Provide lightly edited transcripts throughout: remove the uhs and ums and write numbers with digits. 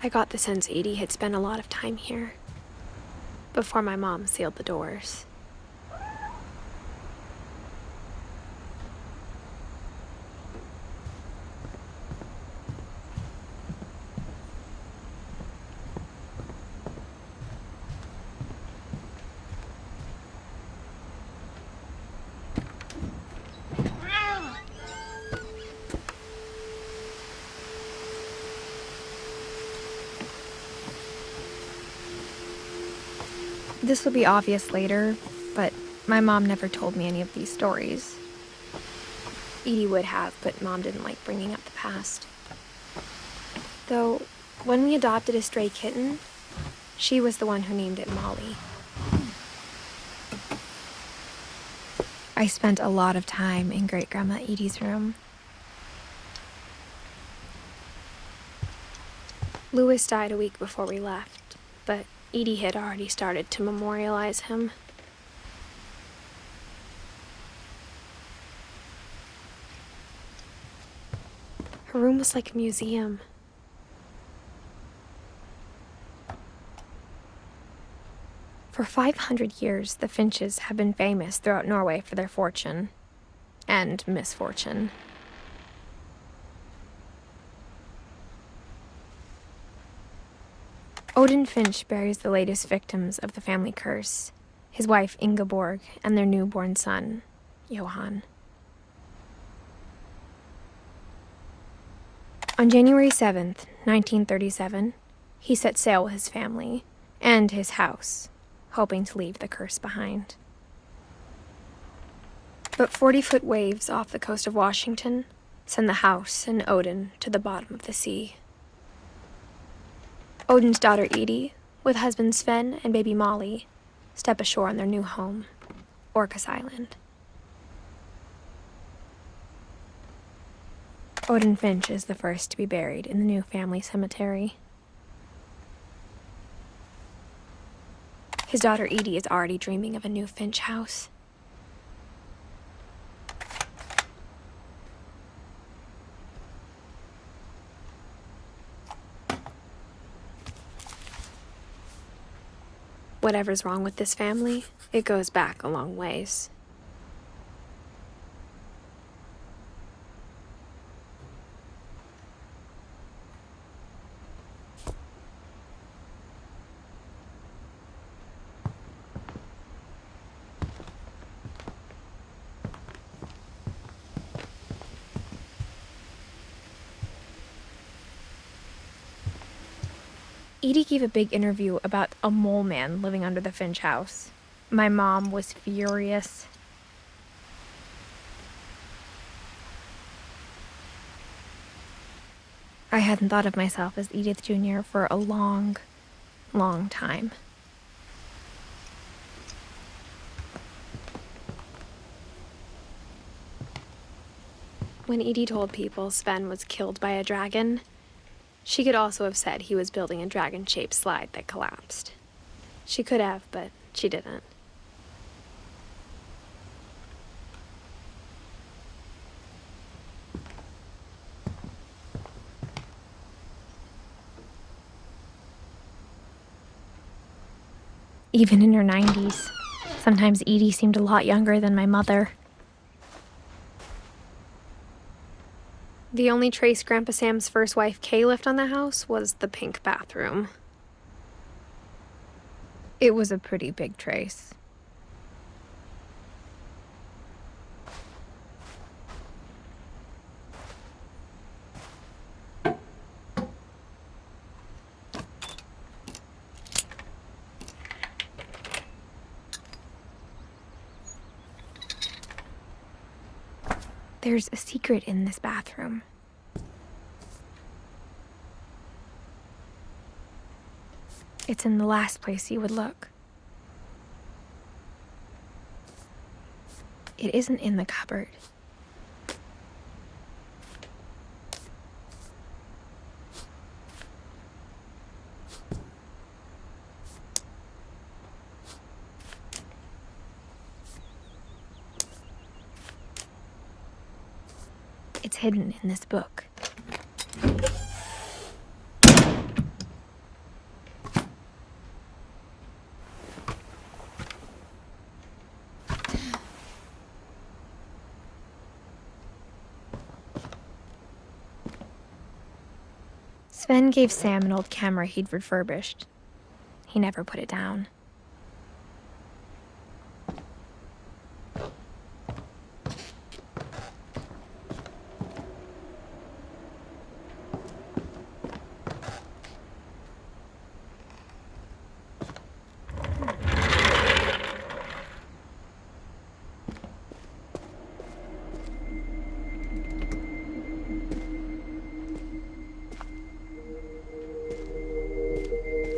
I got the sense Edie had spent a lot of time here before my mom sealed the doors. This will be obvious later, but my mom never told me any of these stories. Edie would have, but Mom didn't like bringing up the past. Though, when we adopted a stray kitten, she was the one who named it Molly. I spent a lot of time in Great-Grandma Edie's room. Louis died a week before we left, but Edie had already started to memorialize him. Her room was like a museum. For 500 years, the Finches have been famous throughout Norway for their fortune and misfortune. Odin Finch buries the latest victims of the family curse, his wife Ingeborg and their newborn son, Johan. On January 7th, 1937, he set sail with his family and his house, hoping to leave the curse behind. But 40-foot waves off the coast of Washington send the house and Odin to the bottom of the sea. Odin's daughter Edie, with husband Sven and baby Molly, step ashore on their new home, Orcas Island. Odin Finch is the first to be buried in the new family cemetery. His daughter Edie is already dreaming of a new Finch house. Whatever's wrong with this family, it goes back a long ways. Edie gave a big interview about a mole man living under the Finch house. My mom was furious. I hadn't thought of myself as Edith Jr. for a long, long time. When Edie told people Sven was killed by a dragon, she could also have said he was building a dragon-shaped slide that collapsed. She could have, but she didn't. Even in her 90s, sometimes Edie seemed a lot younger than my mother. The only trace Grandpa Sam's first wife, Kay, left on the house was the pink bathroom. It was a pretty big trace. There's a secret in this bathroom. It's in the last place you would look. It isn't in the cupboard. It's hidden in this book. Ben gave Sam an old camera he'd refurbished. He never put it down.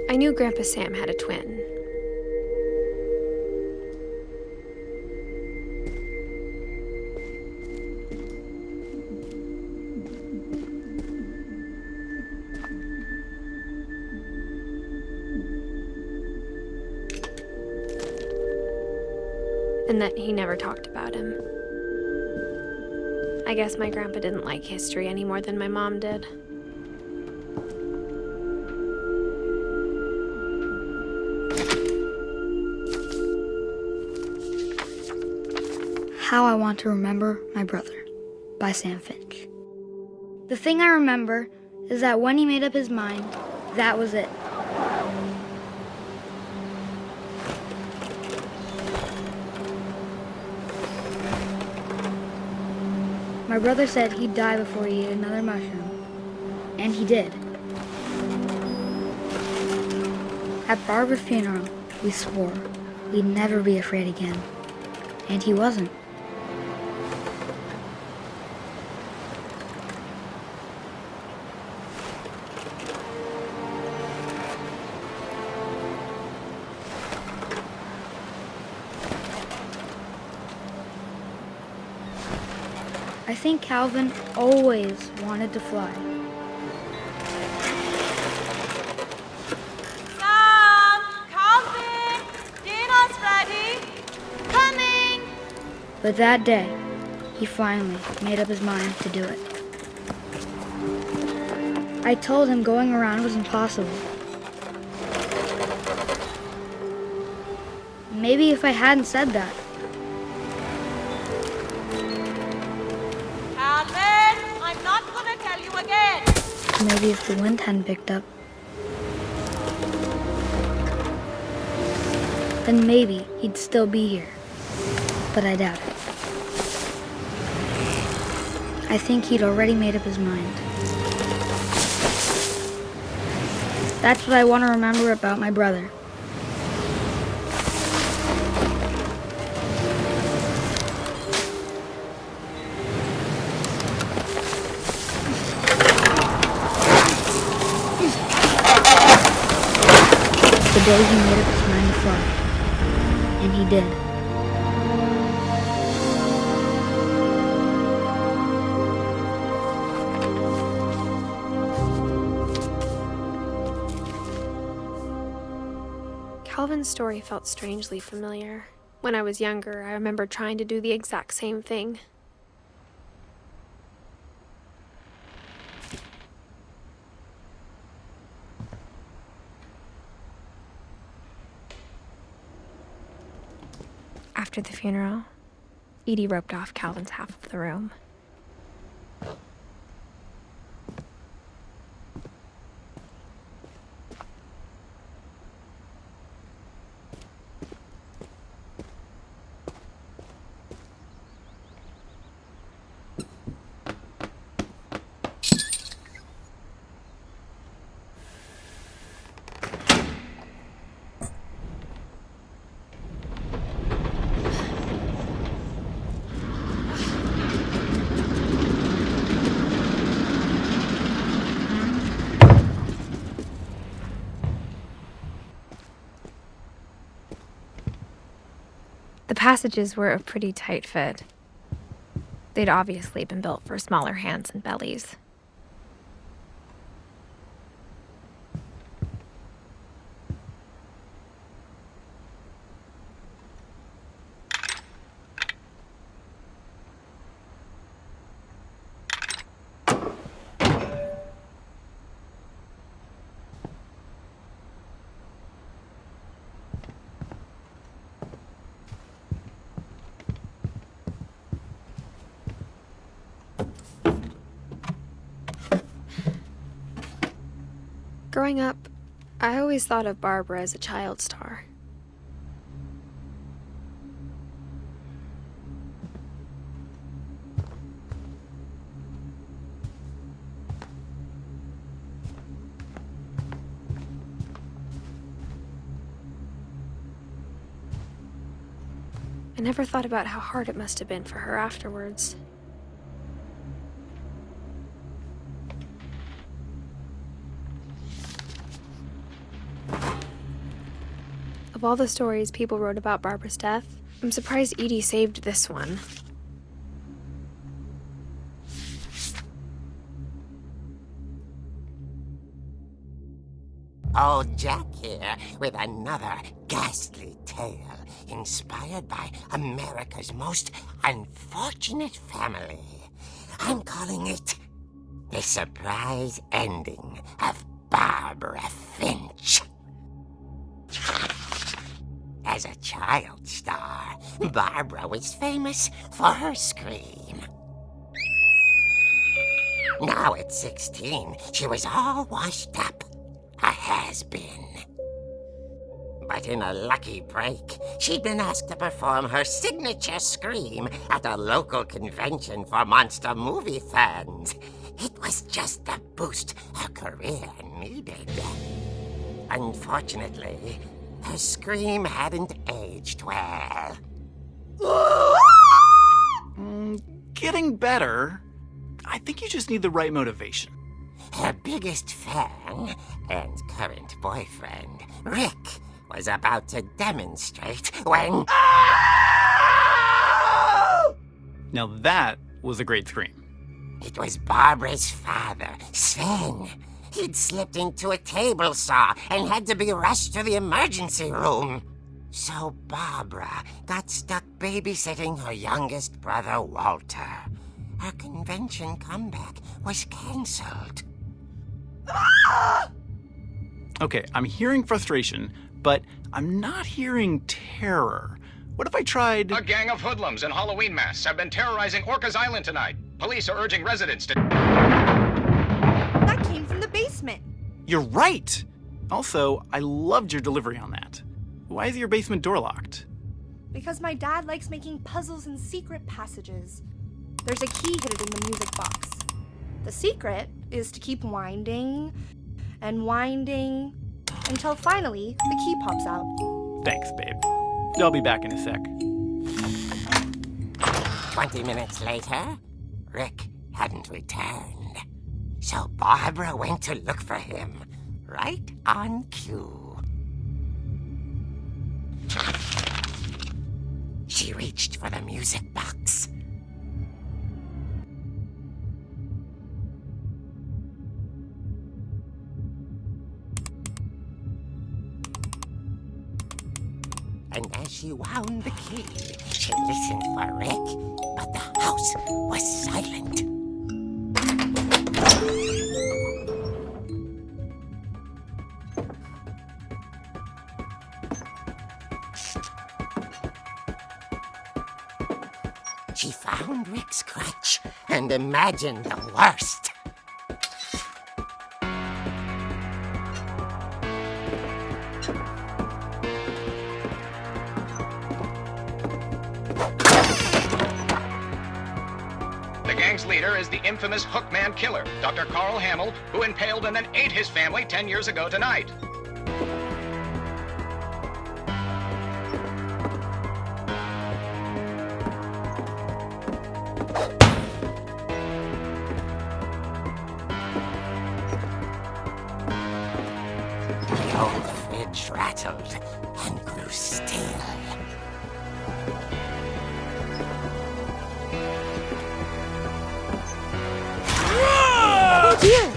I knew Grandpa Sam had a twin. And that he never talked about him. I guess my grandpa didn't like history any more than my mom did. How I Want to Remember My Brother by Sam Finch. The thing I remember is that when he made up his mind, that was it. My brother said he'd die before he ate another mushroom, and he did. At Barbara's funeral, we swore we'd never be afraid again, and he wasn't. I think Calvin always wanted to fly. Sam! Calvin! Dinner's ready! Coming! But that day, he finally made up his mind to do it. I told him going around was impossible. Maybe if I hadn't said that, Calvin! I'm not gonna tell you again! maybe if the wind hadn't picked up, then maybe he'd still be here. But I doubt it. I think he'd already made up his mind. That's what I want to remember about my brother. The day he made up his mind to fly. And he did. Calvin's story felt strangely familiar. When I was younger, I remember trying to do the exact same thing. After the funeral, Edie roped off Calvin's half of the room. The passages were a pretty tight fit. They'd obviously been built for smaller hands and bellies. Growing up, I always thought of Barbara as a child star. I never thought about how hard it must have been for her afterwards. Of all the stories people wrote about Barbara's death, I'm surprised Edie saved this one. Old Jack here with another ghastly tale inspired by America's most unfortunate family. I'm calling it The Surprise Ending of Barbara Finch. As a child star, Barbara was famous for her scream. Now at 16, she was all washed up. A has-been. But in a lucky break, she'd been asked to perform her signature scream at a local convention for monster movie fans. It was just the boost her career needed. Unfortunately, her scream hadn't aged well. Getting better. I think you just need the right motivation. Her biggest fan and current boyfriend, Rick, was about to demonstrate when... Now that was a great scream. It was Barbara's father, Sven. He'd slipped into a table saw and had to be rushed to the emergency room. So Barbara got stuck babysitting her youngest brother, Walter. Her convention comeback was cancelled. Okay, I'm hearing frustration, but I'm not hearing terror. What if I tried... A gang of hoodlums in Halloween masks have been terrorizing Orcas Island tonight. Police are urging residents to... That came from the basement. You're right! Also, I loved your delivery on that. Why is your basement door locked? Because my dad likes making puzzles and secret passages. There's a key hidden in the music box. The secret is to keep winding and winding until finally the key pops out. Thanks, babe. I'll be back in a sec. 20 minutes later, Rick hadn't returned. So Barbara went to look for him, right on cue. She reached for the music box. And as she wound the key, she listened for Rick, but the house was silent. She found Rick's crutch and imagined the worst. The gang's leader is the infamous Hookman killer, Dr. Carl Hamill, who impaled and then ate his family 10 years ago tonight. The old fridge rattled and grew still. Oh dear!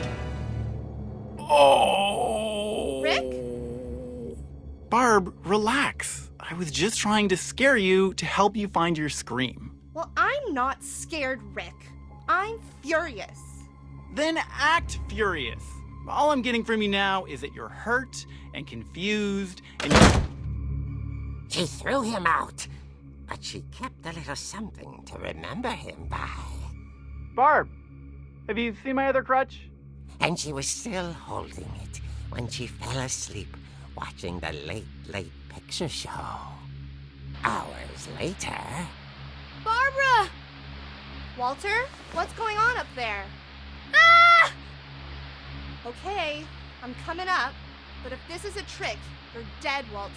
Oh! Rick? Barb, relax. I was just trying to scare you to help you find your scream. Well, I'm not scared, Rick. I'm furious. Then act furious. All I'm getting from you now is that you're hurt and confused and She threw him out, but she kept a little something to remember him by. Barb, have you seen my other crutch? And she was still holding it when she fell asleep watching the late picture show. Hours later... Barbara! Walter, what's going on up there? Ah! Okay, I'm coming up, but if this is a trick, you're dead, Walter.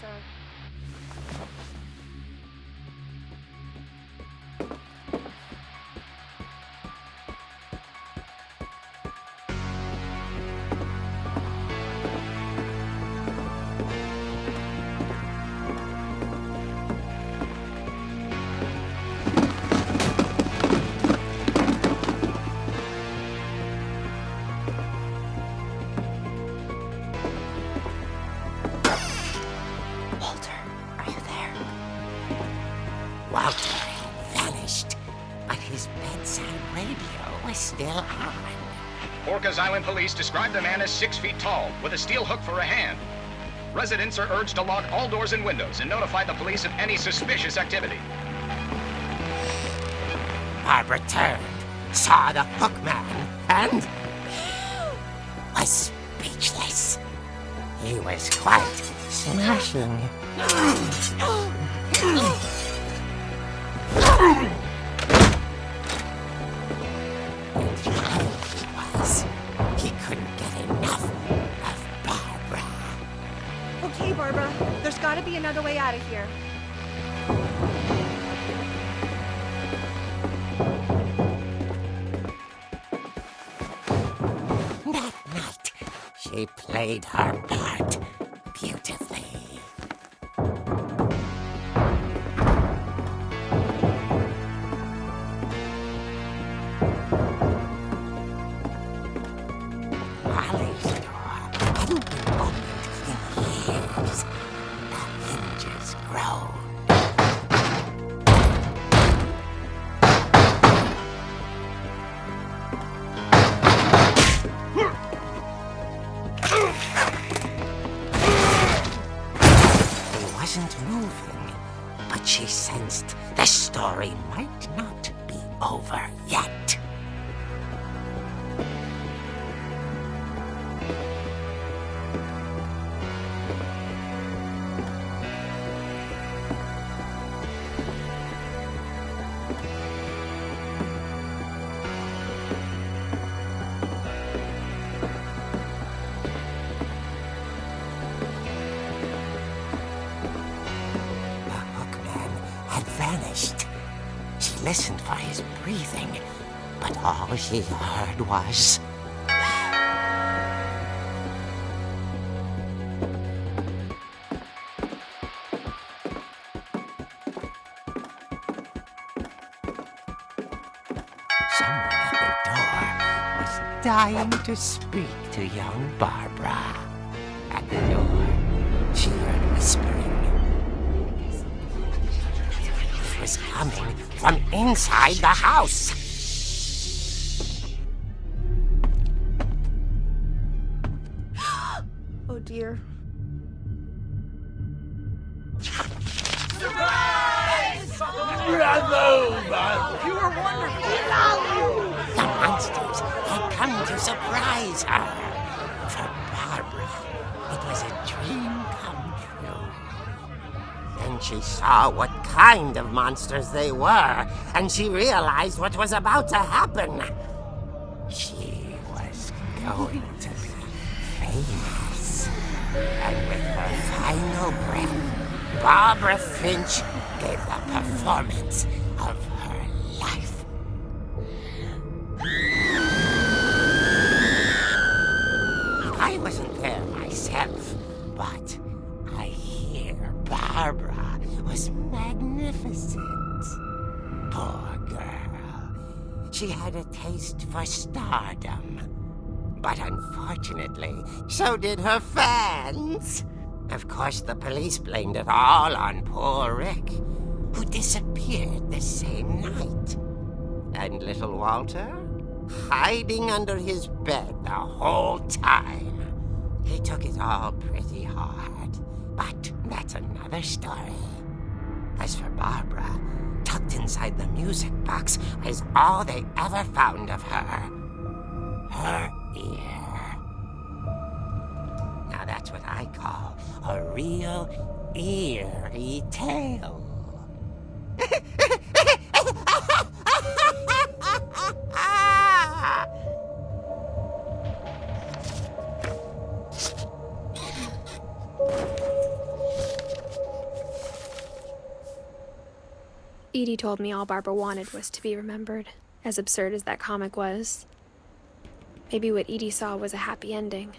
Walter had vanished, but his bedside radio was still on. Orcas Island police describe the man as 6 feet tall, with a steel hook for a hand. Residents are urged to lock all doors and windows and notify the police of any suspicious activity. Barbara turned, saw the hook man, and was speechless. He was quite smashing. He couldn't get enough of Barbara. Okay, Barbara, there's gotta be another way out of here. That night, she played her part beautifully. Molly's door hadn't been opened in years. The hinges groaned. He wasn't moving, but she sensed the story might not be over yet. Vanished. She listened for his breathing, but all she heard was... Someone at the door was dying to speak to young Barbara. At the door, she heard whispering. It was coming from inside the house. Oh dear. You were wonderful. The monsters had come to surprise her. For Barbara, it was a dream come true. Then she saw what kind of monsters they were, and she realized what was about to happen. She was going to be famous. And with her final breath, Barbara Finch gave the performance of her life. I wasn't there myself, but I hear Barbara was magnificent. Poor girl. She had a taste for stardom. But unfortunately, so did her fans. Of course, the police blamed it all on poor Rick, who disappeared the same night. And little Walter, hiding under his bed the whole time. He took it all pretty hard, but that's another story. As for Barbara, tucked inside the music box was all they ever found of her. Her ear. that's what I call a real eerie tale. Edie told me all Barbara wanted was to be remembered, as absurd as that comic was. Maybe what Edie saw was a happy ending.